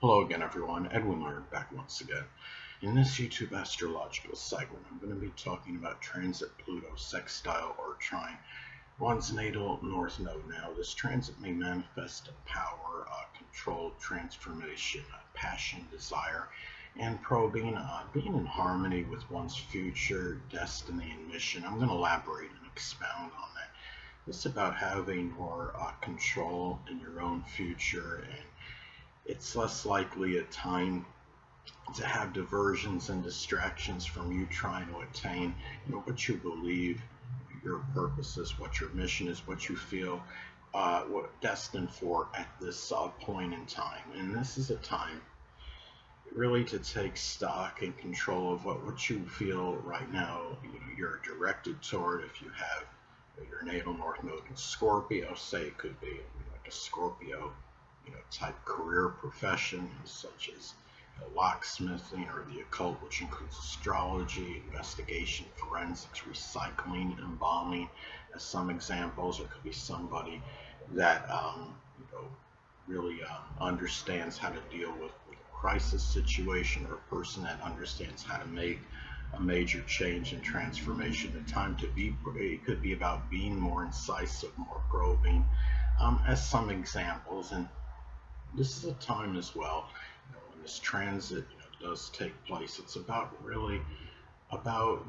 Hello again, everyone. Edwin Learnard back once again. In this YouTube astrological segment, I'm going to be talking about transit Pluto Sextile or Trine, one's natal north node. Now, this transit may manifest power, control, transformation, passion, desire, and probing, being in harmony with one's future, destiny, and mission. I'm going to elaborate and expound on that. It's about having more control in your own future, and it's less likely at time to have diversions and distractions from you trying to attain, what you believe your purpose is, what your mission is, what you feel what destined for at this point in time. And this is a time really to take stock and control of what you feel right now. You're directed toward. If you have your natal north node in Scorpio, say it could be like a Scorpio type career profession, such as locksmithing or the occult, which includes astrology, investigation, forensics, recycling, embalming, as some examples. It could be somebody that really understands how to deal with a crisis situation, or a person that understands how to make a major change and transformation. The time to be, it could be about being more incisive, more probing, as some examples. And this is a time as well, when this transit does take place. It's about really about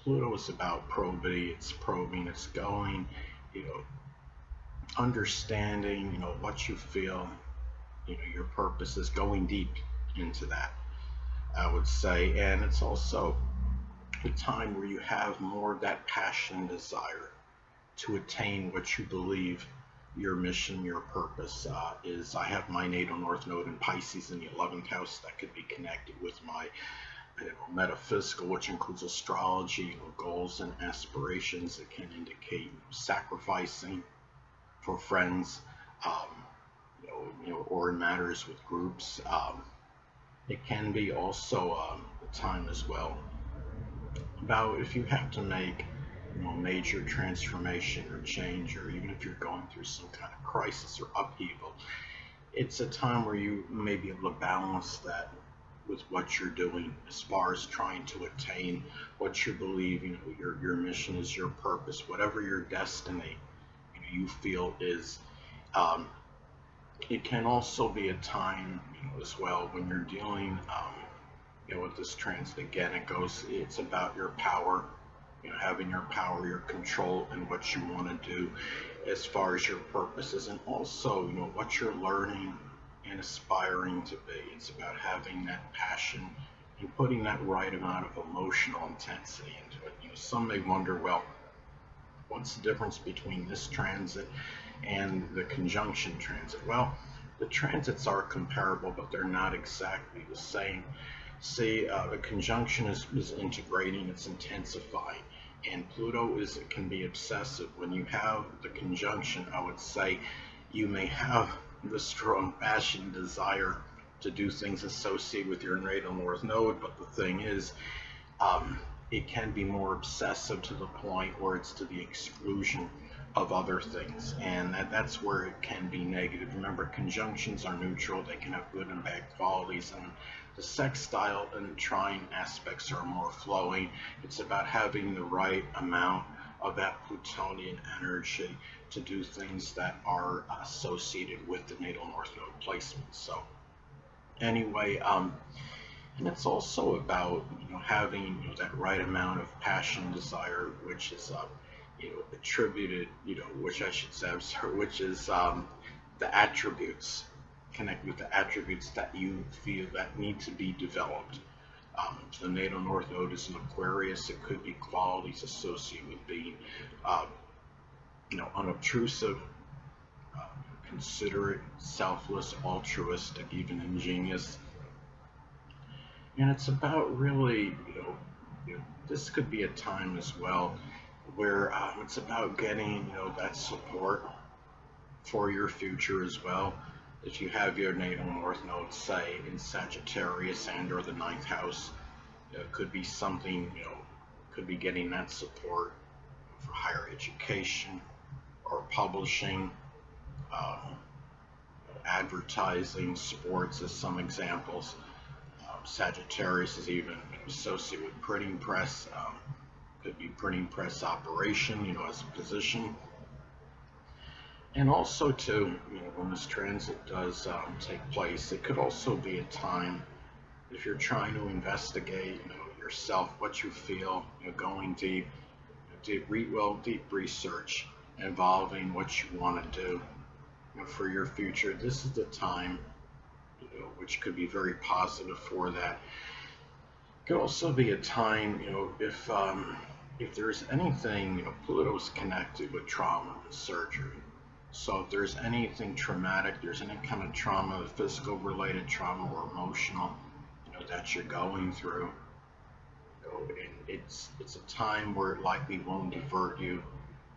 Pluto is about probity. It's probing. It's going, understanding, what you feel, your purpose is, going deep into that, I would say. And it's also a time where you have more of that passion, desire to attain what you believe your mission, your purpose is. I have my natal north node in Pisces in the 11th house. That could be connected with my metaphysical, which includes astrology, goals and aspirations. It can indicate sacrificing for friends, or in matters with groups. It can be also a time as well about if you have to make major transformation or change, or even if you're going through some kind of crisis or upheaval. It's a time where you may be able to balance that with what you're doing as far as trying to attain what you believe, your mission is, your purpose, whatever your destiny you feel is. It can also be a time as well when you're dealing with this transit. Again, it's about your power, having your power, your control, and what you want to do as far as your purposes, and also what you're learning and aspiring to be. It's about having that passion and putting that right amount of emotional intensity into it. Some may wonder, well, what's the difference between this transit and the conjunction transit? Well, the transits are comparable, but they're not exactly the same. See, the conjunction is integrating, it's intensifying, and Pluto can be obsessive. When you have the conjunction, I would say you may have the strong passion, desire to do things associated with your natal north node, but the thing is, it can be more obsessive to the point where it's to the exclusion of other things, and that's where it can be negative. Remember, conjunctions are neutral. They can have good and bad qualities, and the sextile and trine aspects are more flowing. It's about having the right amount of that Plutonian energy to do things that are associated with the natal north node placement. So anyway, and it's also about having that right amount of passion, desire, which is attributed, which I should say, which is the attributes, connect with the attributes that you feel that need to be developed. The natal north node is in Aquarius. It could be qualities associated with being, unobtrusive, considerate, selfless, altruistic, even ingenious. And it's about really, this could be a time as well where it's about getting, that support for your future as well. If you have your natal north node, say, in Sagittarius and or the 9th house, it could be something, could be getting that support for higher education or publishing, advertising, sports as some examples. Sagittarius is even associated with printing press. Could be printing press operation, as a position. And also too, when this transit does take place, it could also be a time if you're trying to investigate, yourself, what you feel, going deep, deep research involving what you want to do, for your future. This is the time, which could be very positive for that. It could also be a time, if there's anything, Pluto's connected with trauma and surgery. So if there's anything traumatic, there's any kind of trauma, physical related trauma or emotional, that you're going through, and it's a time where it likely won't divert you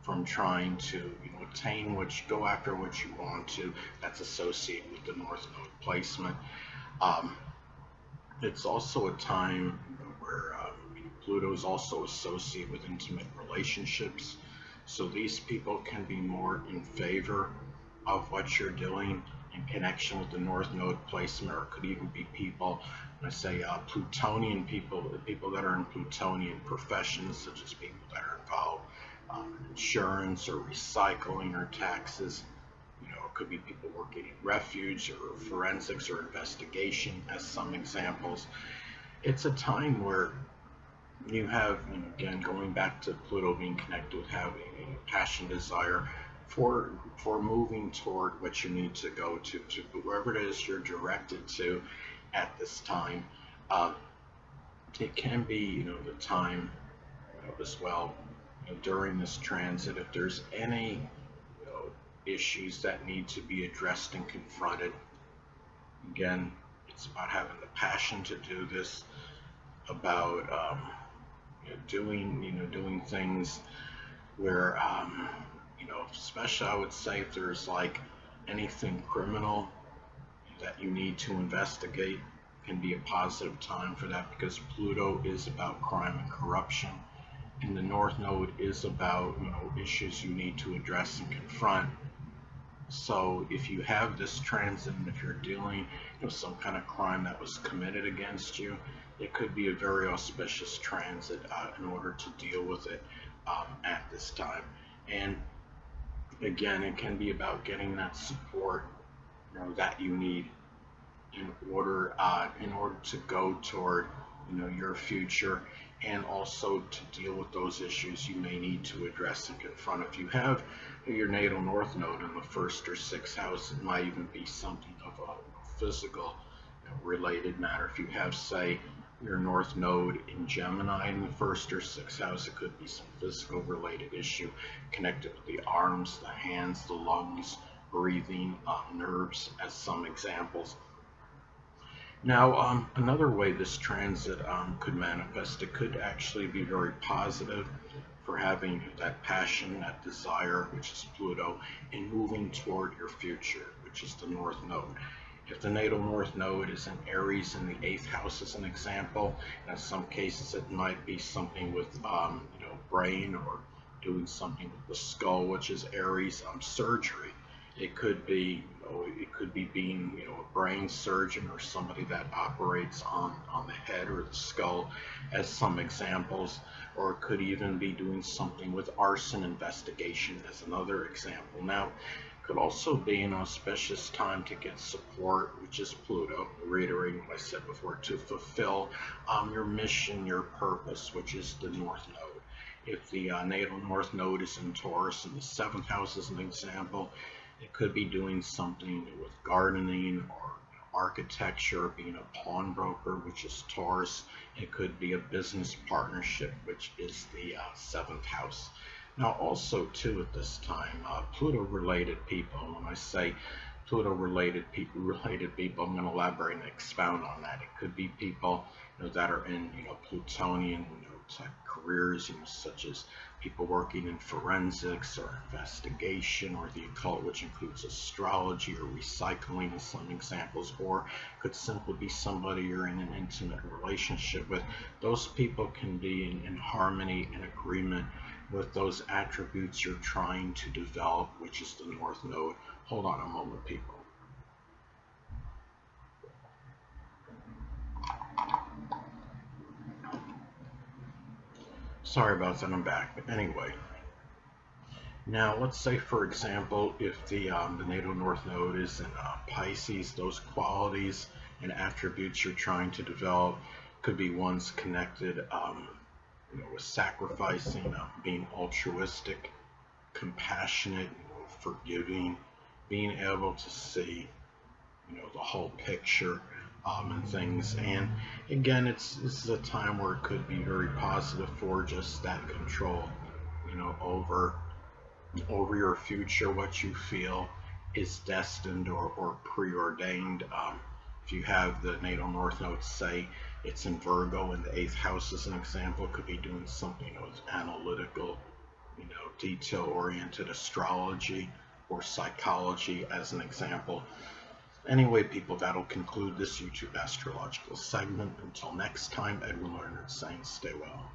from trying to, go after what you want to. That's associated with the North Node placement. It's also a time where Pluto is also associated with intimate relationships. So these people can be more in favor of what you're doing in connection with the North Node placement, or it could even be people, I say Plutonian people, the people that are in Plutonian professions, such as people that are involved in insurance or recycling or taxes. It could be people working in refuge or forensics or investigation as some examples. It's a time where you have, again, going back to Pluto being connected with having a passion, desire for moving toward what you need to go to wherever it is you're directed to at this time. It can be, the time, as well, during this transit, if there's any, issues that need to be addressed and confronted. Again, it's about having the passion to do this, about doing things where, especially I would say if there's like anything criminal that you need to investigate, can be a positive time for that, because Pluto is about crime and corruption, and the North Node is about, issues you need to address and confront. So if you have this transit, and if you're dealing with some kind of crime that was committed against you, it could be a very auspicious transit in order to deal with it at this time. And again, it can be about getting that support, that you need in order to go toward, your future, and also to deal with those issues you may need to address and confront. If you have your natal North Node in the 1st or 6th house, it might even be something of a physical related matter. If you have, say, your North Node in Gemini in the 1st or 6th house, it could be some physical related issue connected with the arms, the hands, the lungs, breathing, nerves, as some examples. Now, another way this transit could manifest, it could actually be very positive for having that passion, that desire, which is Pluto, in moving toward your future, which is the North Node. If the natal North Node is in Aries in the 8th house, as an example, in some cases it might be something with, brain, or doing something with the skull, which is Aries, surgery. It could be, being, a brain surgeon or somebody that operates on the head or the skull, as some examples. Or it could even be doing something with arson investigation, as another example. Now, it could also be an auspicious time to get support, which is Pluto, reiterating what I said before, to fulfill your mission, your purpose, which is the North Node. If the natal North Node is in Taurus in the 7th house, as an example, it could be doing something with gardening or architecture, being a pawnbroker, which is Taurus. It could be a business partnership, which is the 7th house. Now, also, too, at this time, Pluto-related people, when I say Pluto-related people, I'm going to elaborate and expound on that. It could be people, that are in, Plutonian, type careers, such as people working in forensics or investigation or the occult, which includes astrology or recycling, as some examples, or could simply be somebody you're in an intimate relationship with. Those people can be in harmony and agreement with those attributes you're trying to develop, which is the North Node. Hold on a moment, people. Sorry about that, I'm back. But anyway, now let's say, for example, if the natal north node is in Pisces, those qualities and attributes you're trying to develop could be ones connected, with sacrificing, being altruistic, compassionate, forgiving, being able to see, the whole picture, and things. And again, this is a time where it could be very positive for just that control, over your future, what you feel is destined or preordained. If you have the natal north node, say it's in Virgo in the 8th house as an example, it could be doing something with analytical, detail-oriented astrology or psychology as an example. Anyway, people, that'll conclude this YouTube astrological segment. Until next time, Edwin Learnard saying stay well.